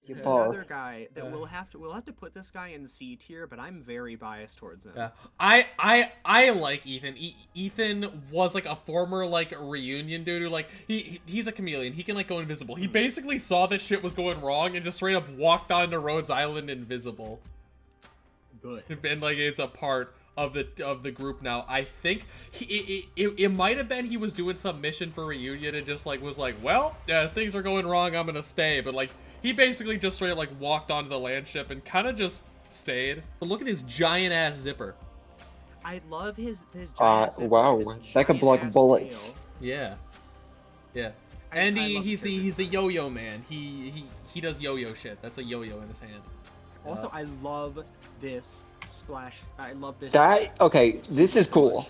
another guy that we'll have to put this guy in C tier, but I'm very biased towards him. Yeah, I like Ethan. Ethan was like a former like reunion dude who like he's a chameleon. He can like go invisible. He basically saw that shit was going wrong and just straight up walked onto Rhodes Island invisible. Good. And like it's a part of the group now. I think it might have been he was doing some mission for reunion and just like was like, well, things are going wrong, I'm gonna stay. But like he basically just straight up like walked onto the land ship and kind of just stayed. But look at his giant ass zipper. I love his giant zipper. Wow, that could block bullets. Tail. Yeah, yeah. And he's a yo-yo man. He does yo-yo shit. That's a yo-yo in his hand. Also, I love this splash. I love this. Okay, this is cool. Okay.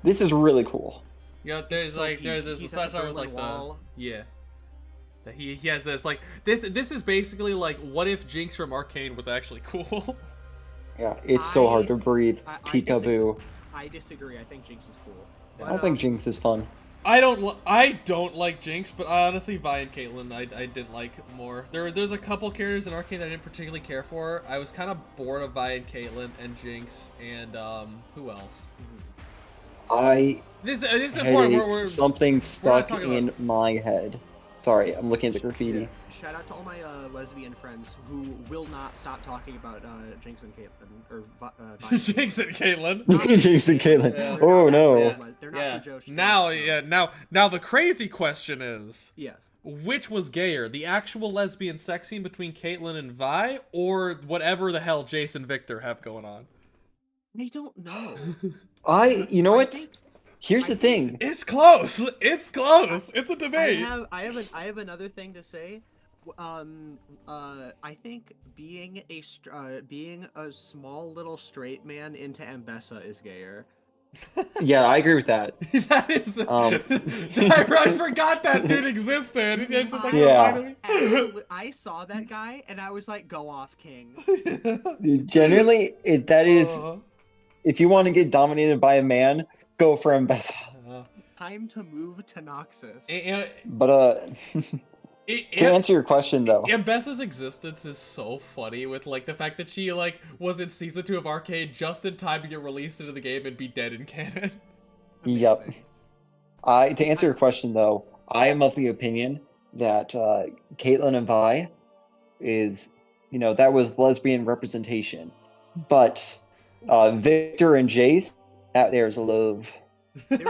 This is really cool. You know, there's like there's a slash art with like wall. He has this like this is basically like what if Jinx from Arcane was actually cool. Yeah, it's so hard to breathe. Peekaboo. I disagree. I think Jinx is cool. But, I don't think Jinx is fun. I don't like Jinx, but honestly, Vi and Caitlyn I didn't like more. There's a couple characters in Arcane I didn't particularly care for. I was kind of bored of Vi and Caitlyn and Jinx and who else? This is important. We're something stuck in my head. Sorry, I'm looking at the graffiti. Yeah. Shout out to all my lesbian friends who will not stop talking about Jinx and Caitlyn or Jinx and Caitlyn. Jinx and Caitlyn. Yeah. Oh no. They're not for Josh. Now the crazy question is. Yes. Which was gayer, the actual lesbian sex scene between Caitlyn and Vi, or whatever the hell Jace and Victor have going on? I don't know. You know what? Here's the thing. It's close. It's close. It's a debate. I have another thing to say. I think being a small little straight man into Ambessa is gayer. Yeah, I agree with that. That is. I forgot that dude existed. It's just like, I saw that guy and I was like, "Go off, King." Generally, that is. If you want to get dominated by a man, go for Ambessa. Time to move to Noxus. But to answer your question though, Ambessa's existence is so funny with like the fact that she like was in season 2 of Arcade just in time to get released into the game and be dead in canon. Yep. To answer your question though, I am of the opinion that Caitlyn and Vi is, that was lesbian representation, but Victor and Jace, there's love. There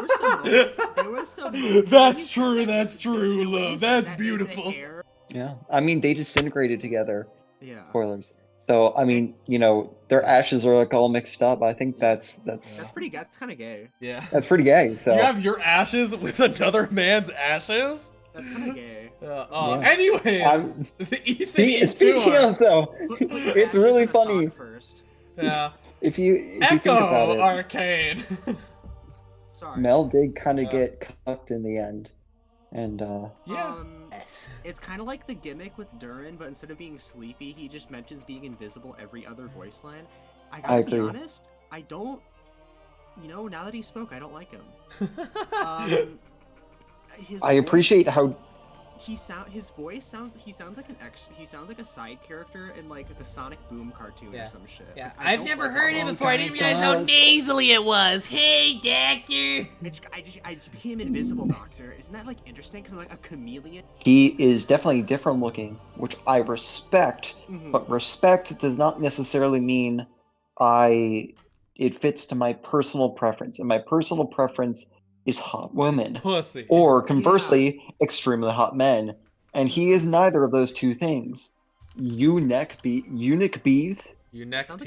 was some That's true, love. That's beautiful. Yeah, I mean, they disintegrated together. Yeah. Spoilers. So, I mean, their ashes are like all mixed up. I think that's pretty. That's kind of gay. Yeah. That's pretty gay. So you have your ashes with another man's ashes. That's kind of gay. Anyways, speaking of though, it's really funny. First. Yeah. If you think about it, Arcane. Sorry. Mel did kind of get cucked in the end, and it's kind of like the gimmick with Durin, but instead of being sleepy, he just mentions being invisible every other voice line. I gotta be honest, I don't. Now that he spoke, I don't like him. I appreciate how. His voice sounds like a side character in like the Sonic Boom cartoon or some shit. Yeah, like, I've never heard him before. I didn't realize how nasally it was. Hey, doctor. I just became invisible, doctor. Isn't that like interesting? Because I'm like a chameleon. He is definitely different looking, which I respect. But respect does not necessarily mean it fits to my personal preference, and my personal preference is hot women, pussy, or conversely, extremely hot men, and he is neither of those two things. Eunuch bees. This sounds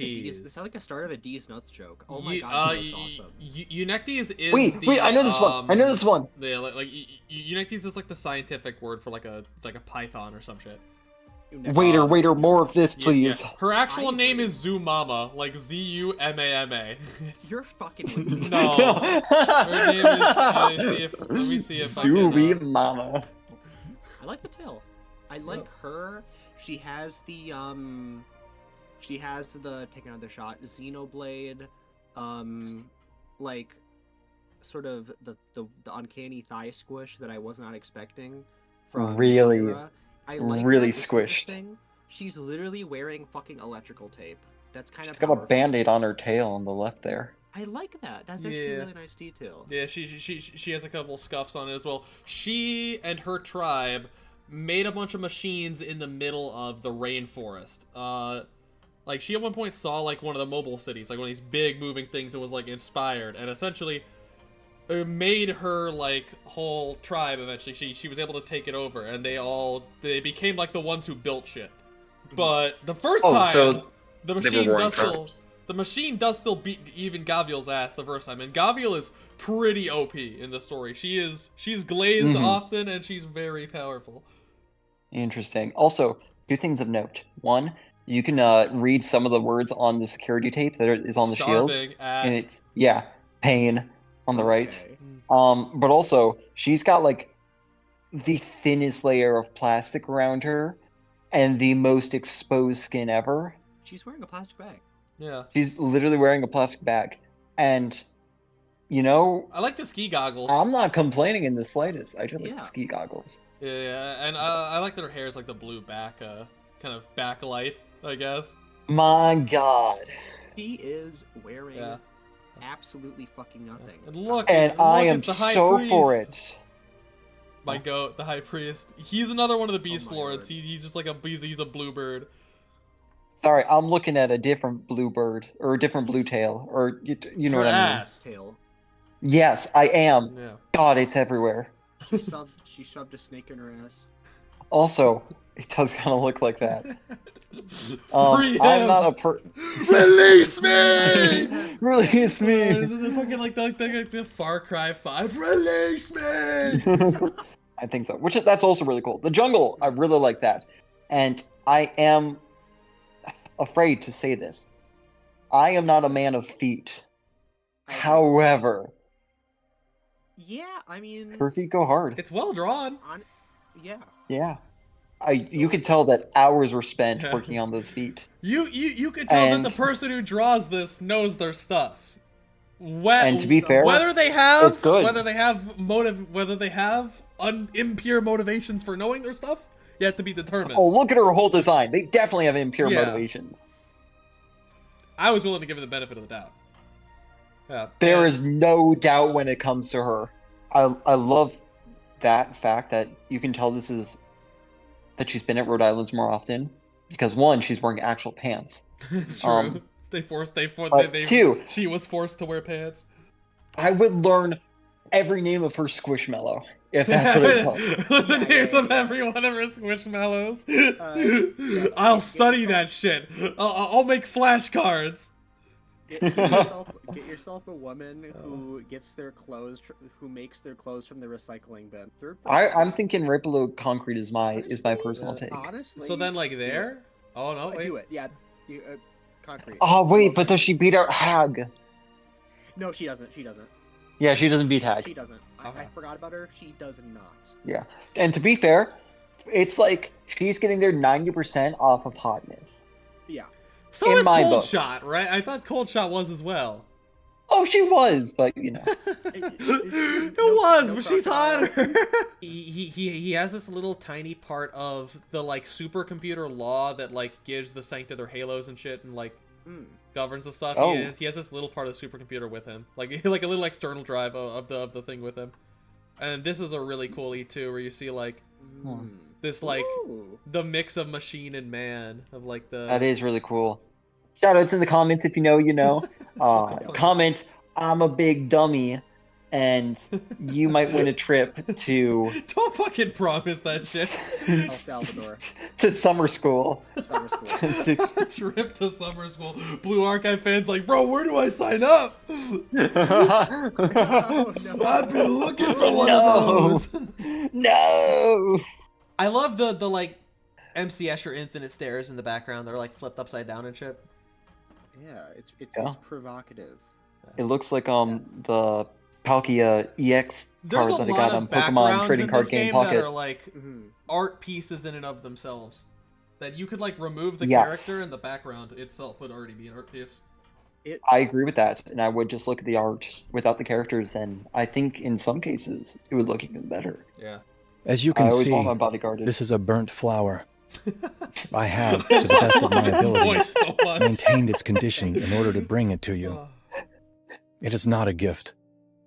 like a start of a D's nuts joke. Oh my god, that's awesome. Eunuch is wait, I know this one. Yeah, like Eunuch is like the scientific word for like a python or some shit. Waiter, more of this, please. Yeah. Her actual name is Zumama, like Zumama. You're fucking with me. No. Her name is. Let me see if Zumama. I like the tail. I like her. She has the take another shot. Xenoblade, like, sort of the uncanny thigh squish that I was not expecting from really. Lyra. I like really that. It's squished. interesting. She's literally wearing fucking electrical tape. That's kind She's of got a powerful. band-aid on her tail on the left there. I like that. That's actually a really nice detail. Yeah, she has a couple scuffs on it as well. She and her tribe made a bunch of machines in the middle of the rainforest. Like she at one point saw like one of the mobile cities, like one of these big moving things that was like inspired, and essentially it made her like whole tribe. Eventually, she was able to take it over, and they became like the ones who built shit. But the first time, so the they machine were warring does still. tribes. The machine does still beat even Gavial's ass the first time, and Gavial is pretty OP in the story. She's glazed often, and she's very powerful. Interesting. Also, two things of note. One, you can read some of the words on the security tape that is on the shield, and it's pain on the right. But also she's got like the thinnest layer of plastic around her, and the most exposed skin ever. She's wearing a plastic bag. Yeah. She's literally wearing a plastic bag. And, you know... I like the ski goggles. I'm not complaining in the slightest. I do like the ski goggles. Yeah, and I like that her hair is like the blue back, kind of backlight, I guess. My god. She is wearing absolutely fucking nothing. And look, I am so for it. My goat, the high priest. He's another one of the beast lords. He's just like he's a bluebird. Sorry, I'm looking at a different bluebird, or a different blue tail, or you know what I mean. Tail. Yes, I am. Yeah. God, it's everywhere. She shoved a snake in her ass. Also, it does kind of look like that. I'm not a Release me! Release me! Is it the fucking like the Far Cry 5? Release me! I think so. That's also really cool. The jungle, I really like that. And I am afraid to say this. I am not a man of feet. However, yeah, I mean, her feet go hard. It's well drawn. Yeah. You could tell that hours were spent working on those feet. You could tell that the person who draws this knows their stuff. And to be fair, whether they have it's good. whether they have impure motivations for knowing their stuff, yet to be determined. Oh, look at her whole design. They definitely have impure motivations. I was willing to give her the benefit of the doubt. Yeah. There is no doubt when it comes to her. I love that fact that you can tell that she's been at Rhode Islands more often, because one, she's wearing actual pants. It's true. Two, she was forced to wear pants. I would learn every name of her Squishmallow, if that's what it's called. The names of every one of her Squishmallows. I'll study that shit. I'll make flashcards. Get yourself a woman who makes their clothes from the recycling bin. I'm thinking right below concrete is my personal take. Honestly, so then, like there. Oh no! Wait. Do it. Yeah. Concrete. Oh wait, but does she beat out Hag? No, she doesn't. She doesn't. Yeah, she doesn't beat Hag. She doesn't. I forgot about her. She does not. Yeah, and to be fair, it's like she's getting there 90% off of hotness. Yeah. So in is my Cold books. Shot, right? I thought Cold Shot was as well. Oh, she was, but you know. It was, but she's hotter. he has this little tiny part of the like supercomputer law that like gives the Sancta their halos and shit and like governs the stuff. Oh. He has this little part of the supercomputer with him, like a little external drive of the thing with him. And this is a really cool E2 where you see like this like the mix of machine and man of like the. That is really cool. Shoutouts in the comments if you know, you know. Comment, I'm a big dummy, and you might win a trip to... Don't fucking promise that shit. El Salvador. To summer school. Summer school. Trip to summer school. Blue Archive fans like, bro, where do I sign up? Oh, no. I've been looking for one of those. No! I love the like MC Escher Infinite Stairs in the background. They're like flipped upside down and shit. Yeah, it's provocative. It looks like the Palkia EX There's card a that I lot got of on Pokemon backgrounds Trading in Card this Game game Pocket. that are like art pieces in and of themselves. That you could like remove the character and the background itself would already be an art piece. I agree with that, and I would just look at the art without the characters, and I think in some cases it would look even better. Yeah. As you I can always see, want my bodyguarded. this is a burnt flower. I have, to the best of my abilities, so much. maintained its condition in order to bring it to you. It is not a gift,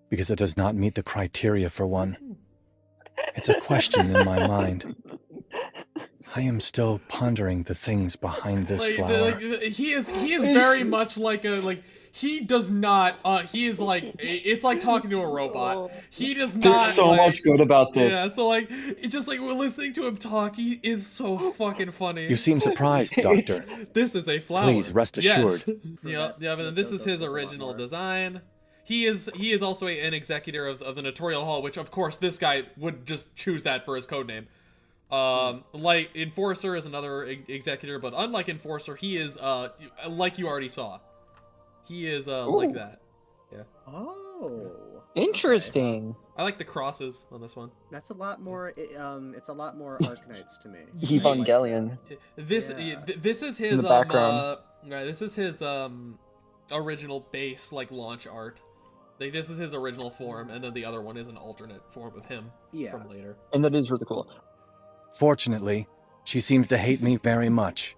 because it does not meet the criteria for one. It's a question in my mind. I am still pondering the things behind this flower. He is very much like he does not he is like, it's like talking to a robot. He does not. There's so much good about this. Yeah, so like it's just like we're listening to him talk. He is so fucking funny. You seem surprised, Doctor. This is a flower. Please rest assured. Yes. Yeah, but then this is his original design. He is also an executor of the Notorial Hall, which of course this guy would just choose that for his codename. Like Enforcer is another executor, but unlike Enforcer, he is like you already saw. He is like that. Yeah. Oh. Interesting. I like the crosses on this one. That's a lot more. It's a lot more Arknights to me. Evangelion. This is his In the background. this is his original base like launch art. Like this is his original form, and then the other one is an alternate form of him from later. And that is really cool. Fortunately, she seems to hate me very much,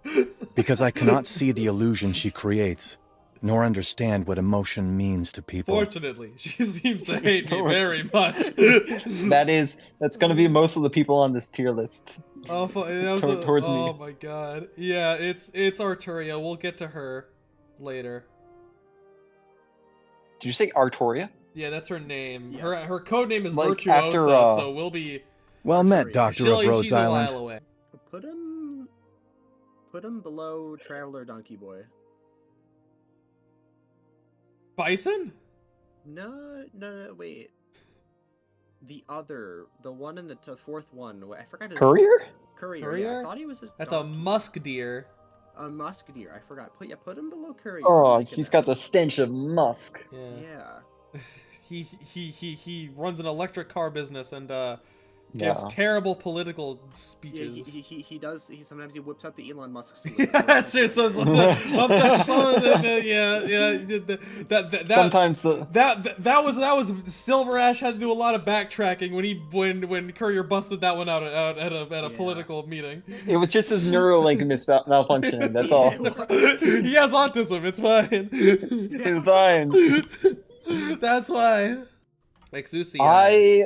because I cannot see the illusion she creates, nor understand what emotion means to people. Fortunately, she seems to hate me very much. That's gonna be most of the people on this tier list. Oh, Towards me. Oh my god. Yeah, it's Arturia. We'll get to her later. Did you say Artoria? Yeah, that's her name. Yes. Her code name is Like, Virtuosa, after, so we'll be. Well met, Doctor of Rhodes She's a while Island. away. Put him below Traveler Donkey Boy. Bison? No, wait. The one in the fourth one. I forgot his. Courier? Courier. Yeah, I thought he was a. That's a musk deer. A musk deer. I forgot. Put him below Courier. Oh, he's got the stench of musk. Yeah. He runs an electric car business and gives terrible political speeches. Yeah, he does. Sometimes he whips out the Elon Musk suit. Yeah, that's true. So sometimes that was Silver Ash had to do a lot of backtracking when Courier busted that one out at a political meeting. It was just his Neuralink malfunctioning. That's all. He has autism. It's fine. It's fine. That's why. Exusi.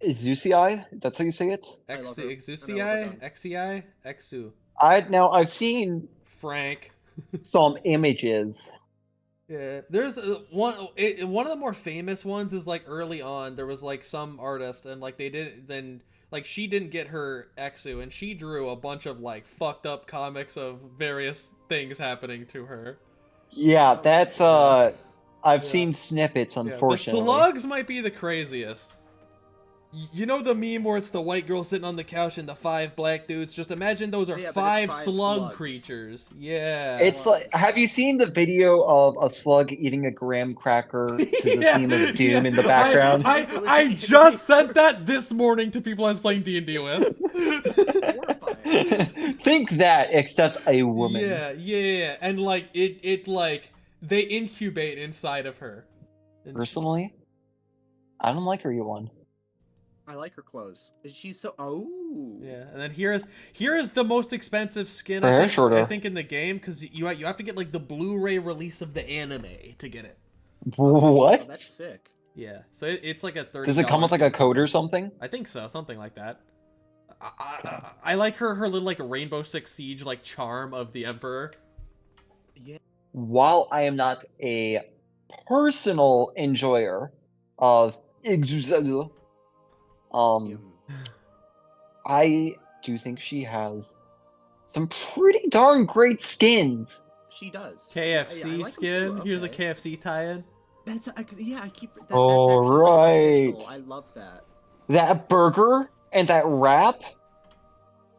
Zeusii? That's how you say it? Exusi? Exi? Exu. I've seen Frank. some images. Yeah, there's one of the more famous ones is like early on there was like some artist and like she didn't get her Exu and she drew a bunch of like fucked up comics of various things happening to her. Yeah, that's I've seen snippets, unfortunately. The slugs might be the craziest. You know the meme where it's the white girl sitting on the couch and the 5 black dudes? Just imagine those are 5 slug slugs. Creatures. Yeah. It's like, have you seen the video of a slug eating a graham cracker to the theme of Doom in the background? I just sent that this morning to people I was playing D&D with. Think that, except a woman. Yeah. And like, it like, they incubate inside of her. Personally, I don't like her E1. I like her clothes. She's so. Oh. Yeah, and then here is the most expensive skin I think in the game because you have to get like the Blu-ray release of the anime to get it. What? Oh, that's sick. Yeah, so it's like a $30. Does it come with like a code or something? I think so, something like that. I like her little like Rainbow Six Siege like charm of the Emperor. Yeah. While I am not a personal enjoyer of Exusalu, I do think she has some pretty darn great skins. She does. KFC like skin. okay. Here's a KFC tie-in. That's I keep. That's All actually right. cool. I love that. That burger and that wrap.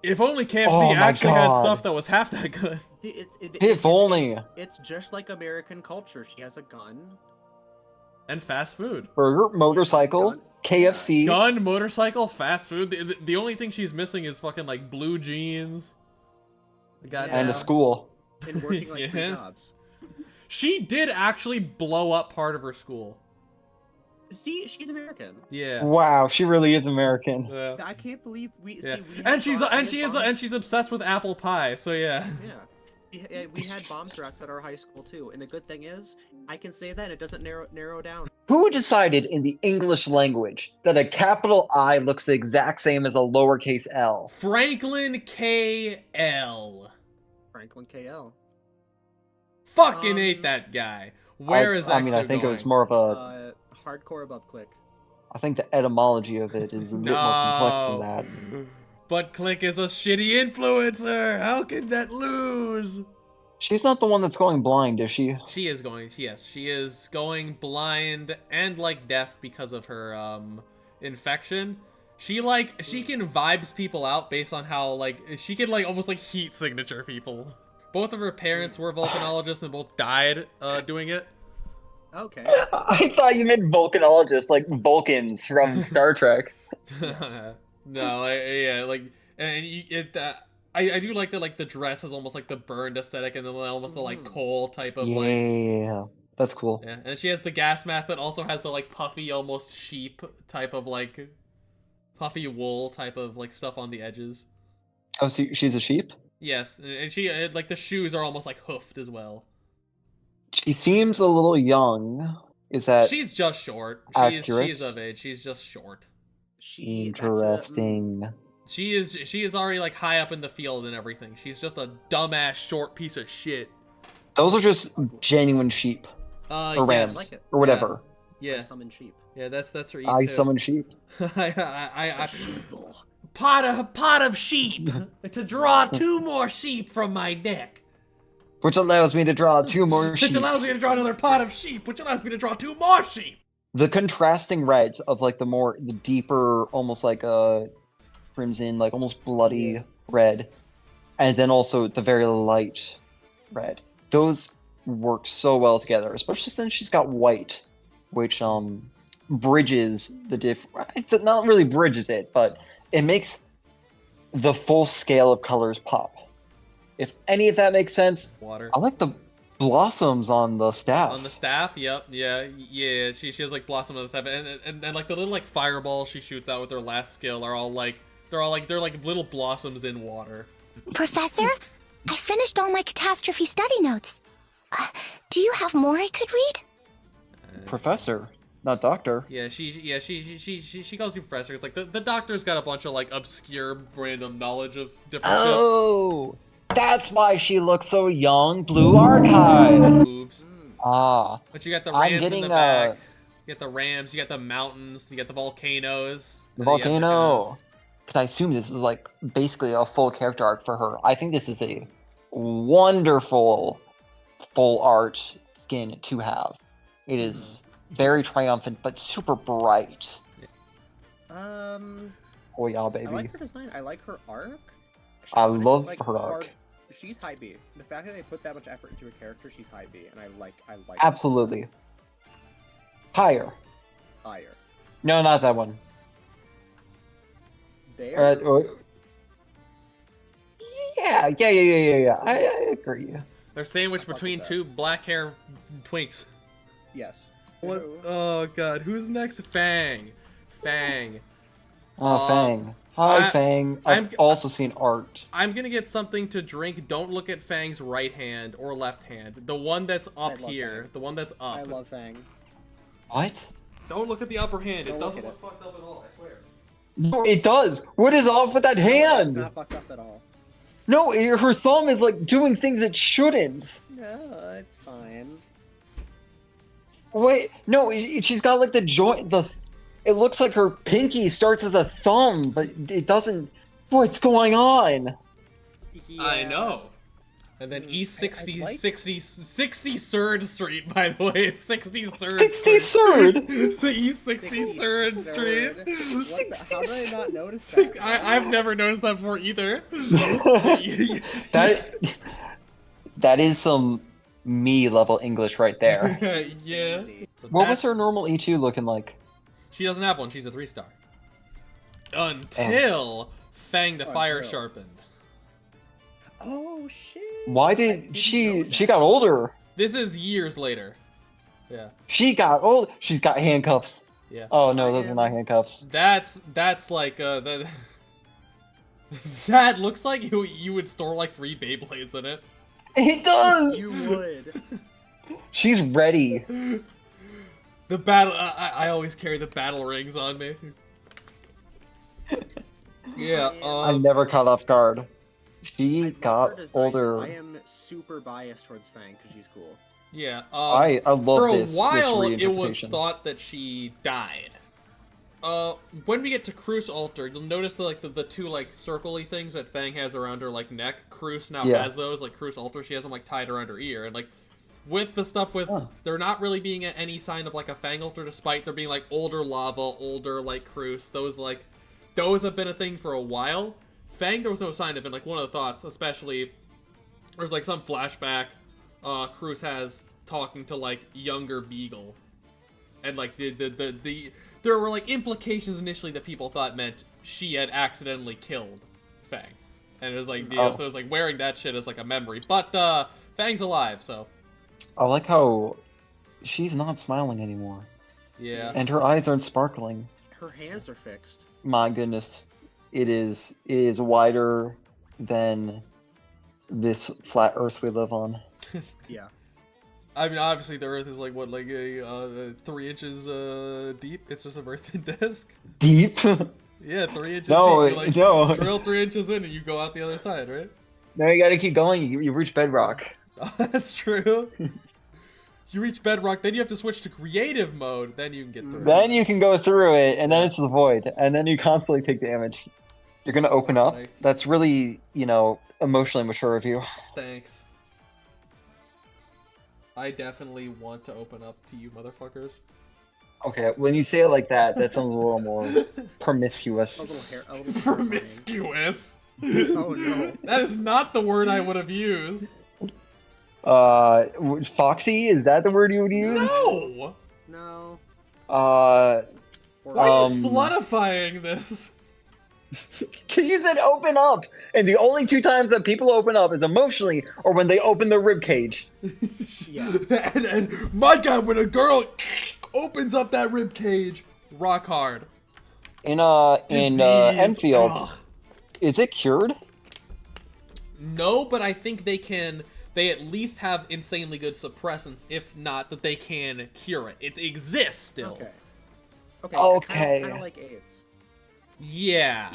If only KFC Oh my actually had God. stuff that was half that good. If only. It's just like American culture. She has a gun. And fast food. Burger, motorcycle, Gun. KFC. Gun, motorcycle, fast food. The only thing she's missing is fucking like blue jeans. And a school. And working like 3 Yeah. jobs. She did actually blow up part of her school. See, she's American. Yeah. Wow, she really is American. Yeah. I can't believe we. Yeah. See, we And she's had she's obsessed with apple pie. So yeah. Yeah. We had bomb threats at our high school too, and the good thing is, I can say that and it doesn't narrow down. Who decided in the English language that a capital I looks the exact same as a lowercase l? Franklin K.L. Franklin KL. Fucking hate that guy. Where is I mean, I think going? it was more of a. Hardcore above click. I think the etymology of it is a bit more complex than that. But Click is a shitty influencer. How could that lose? She's not the one that's going blind, is she? She is going. Yes, she is going blind and like deaf because of her infection. She can vibes people out based on how like she can like almost like heat signature people. Both of her parents were volcanologists and both died doing it. Okay. I thought you meant volcanologists, like Vulcans from Star Trek. No, I do like that. Like the dress is almost like the burned aesthetic, and then almost the like coal type of like. Yeah, that's cool. Yeah, and she has the gas mask that also has the like puffy, almost sheep type of like puffy wool type of like stuff on the edges. Oh, so she's a sheep? Yes, and she like the shoes are almost like hoofed as well. She seems a little young. Is that She's just short. accurate? She's of age. She's just short. Interesting? She is already like high up in the field and everything. She's just a dumbass short piece of shit. Those are just genuine sheep or rams like it. or whatever. Yeah, Summon sheep. yeah, that's her. I summon sheep. Pot of sheep to draw 2 more sheep from my deck. Which allows me to draw 2 more sheep. Which allows me to draw another pot of sheep, which allows me to draw 2 more sheep. The contrasting reds of like the deeper, almost like a crimson, like almost bloody red, and then also the very light red. Those work so well together, especially since she's got white, which bridges the not really bridges it, but it makes the full scale of colors pop. If any of that makes sense. Water. I like the blossoms on the staff. On the staff, yep, yeah. She has like blossom on the staff, and like the little like fireballs she shoots out with her last skill are all like they're like little blossoms in water. Professor, I finished all my catastrophe study notes. Do you have more I could read? Professor, not doctor. Yeah, she calls you professor. It's like the doctor's got a bunch of like obscure random knowledge of different shit. Oh, that's why she looks so young. Blue Archive. Boobs. Ah. But you got the I'm rams in getting, the back. You got the rams. You got the mountains. You got the volcanoes. The and then you got volcano. Because I assume this is like basically a full character arc for her. I think this is a wonderful full art skin to have. It is very triumphant, but super bright. Oh yeah, baby. I like her design. I like her arc. I love like, her arc. She's high B. The fact that they put that much effort into a character, she's high B, and I like. Absolutely. Higher. Higher. No, not that one. There. Yeah. I agree. They're sandwiched between 2 black hair twinks. Yes. What? Oh god, who's next? Fang. Oh, Fang. Hi, Fang. I've also seen art. I'm gonna get something to drink. Don't look at Fang's right hand or left hand. The one that's up here. Fang. The one that's up. I love Fang. What? Don't look at the upper hand. Don't It doesn't look look fucked up at all, I swear. No, it does. What is off with that It's hand? not fucked up at all. No, her thumb is like doing things it shouldn't. No, it's fine. Wait, no, she's got like the joint. It looks like her pinky starts as a thumb, but it doesn't. What's going on? Yeah. I know. And then East 60, I like- 63rd Street, by the way. It's 63rd 63rd? Street. East 63rd Street. What the, how did I not notice that? I've never noticed that before either. That is some me level English right there. Yeah. So What was that's- her normal E2 looking like? She doesn't have one. She's a 3-star. Until Fang the Fire Until. sharpened. Oh shit! Why I did didn't she? know She that. got older. This is years later. Yeah. She got old. She's got handcuffs. Yeah. Oh no, those are not handcuffs. That's like that. That looks like you would store like 3 Beyblades in it. It does. You would. She's ready. The battle. I always carry the battle rings on me. Yeah. I'm never caught off guard. She I love her got design. older. I am super biased towards Fang because she's cool. Yeah. I love for this. a while, this it was reinterpretation. thought that she died. When we get to Cruz Altar, you'll notice the 2 like circly things that Fang has around her like neck. Cruz now has those. Like Cruz Altar, she has them like tied around her ear, and like with the stuff with there not really being any sign of like a Fang altar, despite there being like older lava, older like Cruz. Those have been a thing for a while. Fang, there was no sign of it. Like one of the thoughts, especially there's like some flashback. Cruz has talking to like younger Beagle, and like there were like implications initially that people thought meant she had accidentally killed Fang, and it was like so it was like wearing that shit as like a memory. But Fang's alive, so I like how she's not smiling anymore. yeah. And her eyes aren't sparkling. Her hands are fixed. My goodness, it is wider than this flat Earth we live on. Yeah. I mean, obviously the Earth is like what, like a 3 inches deep. It's just a earthen disk. Deep? Yeah, 3 inches No, deep. You, like, no. drill 3 inches in and you go out the other side, right? No, you gotta keep going. You reach bedrock. Oh, that's true. You reach bedrock, then you have to switch to creative mode. Then you can get through. Then you can go through it, and then it's the void, and then you constantly take damage. You're gonna open up. Nice. That's really, emotionally mature of you. Thanks. I definitely want to open up to you, motherfuckers. Okay, when you say it like that, that sounds a little more promiscuous. A little hair. Promiscuous. Oh no. That is not the word I would have used. Foxy? Is that the word you would use? No. No. Why Why are you slutifying this? Because you said open up, and the only 2 times that people open up is emotionally or when they open their rib cage. Yeah. and my God, when a girl opens up that rib cage, rock hard. In Disease. Enfield, Ugh. is it cured? No, but I think they at least have insanely good suppressants, if not that they can cure it. It exists still. Okay. Okay. Kind of like AIDS. Yeah.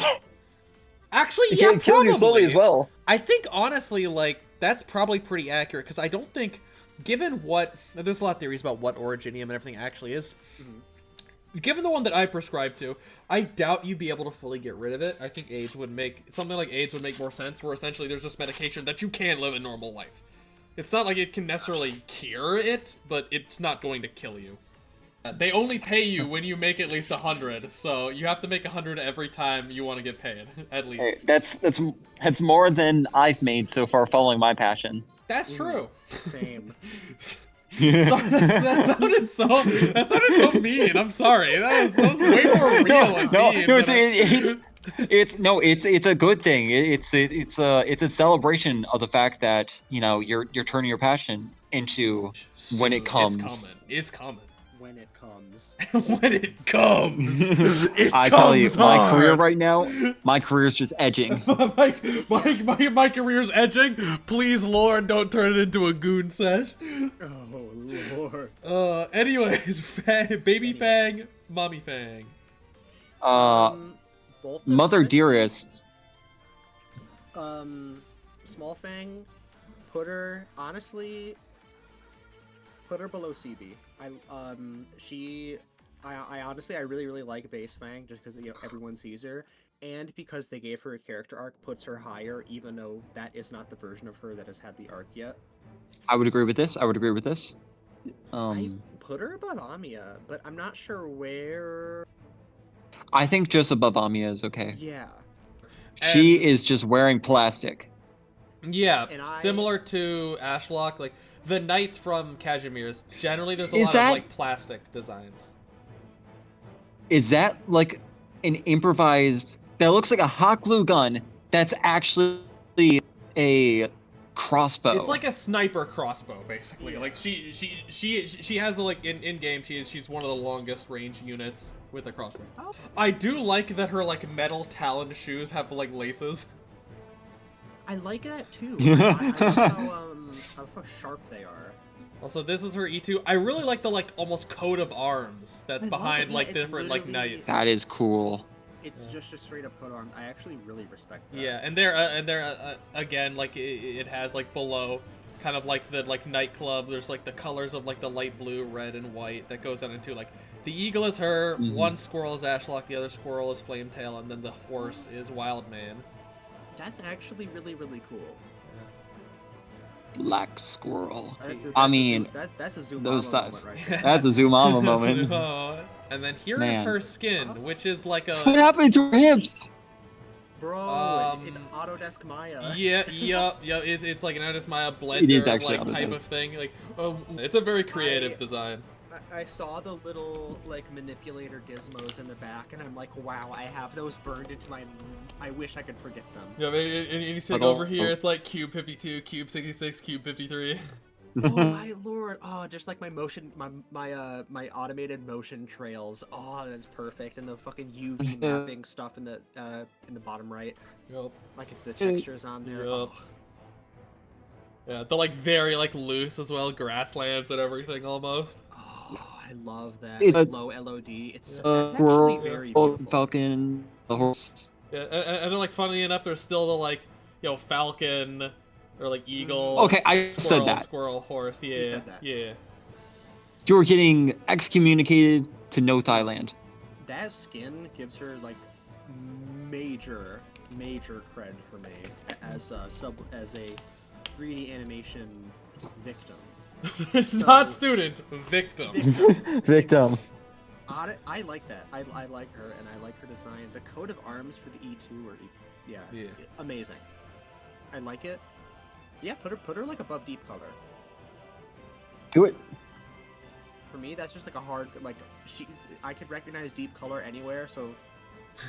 Actually, It yeah, can kill you slowly probably. as well. I think, honestly, like, that's probably pretty accurate, because I don't think, given what... There's a lot of theories about what originium and everything actually is. Mm-hmm. Given the one that I prescribe to, I doubt you'd be able to fully get rid of it. I think AIDS would make... Something like AIDS would make more sense, where essentially there's just medication that you can live a normal life. It's not like it can necessarily cure it, but it's not going to kill you. They only pay you when you make at least 100, so you have to make 100 every time you want to get paid, at least. Hey, that's more than I've made so far following my passion. That's true. Same. Sorry, that sounded so mean. I'm sorry. That was way more real and mean. It's a good thing. It's a celebration of the fact that you're turning your passion into when it comes. It's coming. When it comes. When it comes. I tell you, my career right now, my career is just edging. my career's edging. Please, Lord, don't turn it into a goon sesh. Oh Lord. Anyways, Baby Fang, Mommy Fang. Both Mother honestly, Dearest. Small Fang, put her below CB. I honestly really like Base Fang just because everyone sees her, and because they gave her a character arc puts her higher, even though that is not the version of her that has had the arc yet. I would agree with this. I put her above Amiya, but I'm not sure where. I think just above Amiya is okay. Yeah. She is just wearing plastic. Yeah, And similar to Ashlock, like the knights from Cashmere's. Generally, there's a lot of like plastic designs. Is that like an improvised? That looks like a hot glue gun. That's actually a crossbow. It's like a sniper crossbow, basically. Like she has like in game she's one of the longest range units with a crossbow. Oh. I do like that her like metal taloned shoes have like laces. I like that too. I like how sharp they are. Also, this is her E2. I really like the like almost coat of arms that's I love behind it, yeah, like it's different like literally- knights. That is cool. It's just a straight up coat of arms. I actually really respect that. Yeah, and they're again like it has like below kind of like the like nightclub. There's like the colors of like the light blue, red, and white that goes on into like the eagle is her, one squirrel is Ashlock, the other squirrel is Flametail, and then the horse is Wildman. That's actually really, really cool. Black squirrel. That's that's a zoom those moment thoughts. right there. That's a Zumama moment. And then here is Man. her skin, which is like a What happened to her hips? Bro, it's Autodesk Maya. yeah. It's like an Artist Maya blender is actually like type Autodesk. of thing. Like it's a very creative design. I saw the little like manipulator gizmos in the back, and I'm like, wow, I have those burned into my. I wish I could forget them. Yeah, and you see Like, over here, it's like cube 52, cube 66, cube 53. Oh my lord! Oh, just like my motion, my automated motion trails. Oh, that's perfect. And the fucking UV mapping stuff in the bottom right, Yep. like the textures on there. Yep. Oh. Yeah, the like very like loose as well, grasslands and everything almost. Oh, I love that. It's a- Low LOD. It's that's actually Squirrel, very beautiful. falcon, the horse. Yeah, and then like funnily enough, there's still the like, falcon or like eagle. Okay, I squirrel, said that. Squirrel, horse. Yeah, said that. yeah. You're getting excommunicated to no Thailand. That skin gives her like major cred for me as a 3D animation victim. Not student, victim. Victim. I like that. I like her, and I like her design. The coat of arms for the E2 are yeah. Amazing. I like it. Yeah, put her like above deep color. Do it. For me, that's just like a hard like I could recognize deep color anywhere, so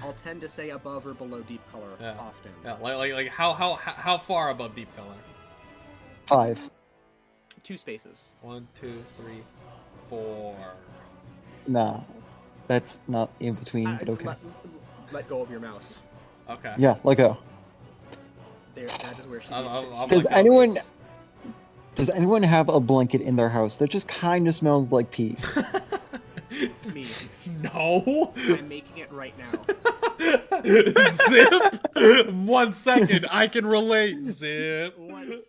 I'll tend to say above or below deep color Yeah. often. Yeah, like how far above deep color? 5. 2 spaces. 1, 2, 3, 4. Nah, that's not in between, but okay. Let go of your mouse. Okay. Yeah, let go. There, that is where she. I'm Does like, Does anyone have a blanket in their house that just kind of smells like pee? Me. No. I'm making it right now. Zip. 1 second. I can relate. Zip. 1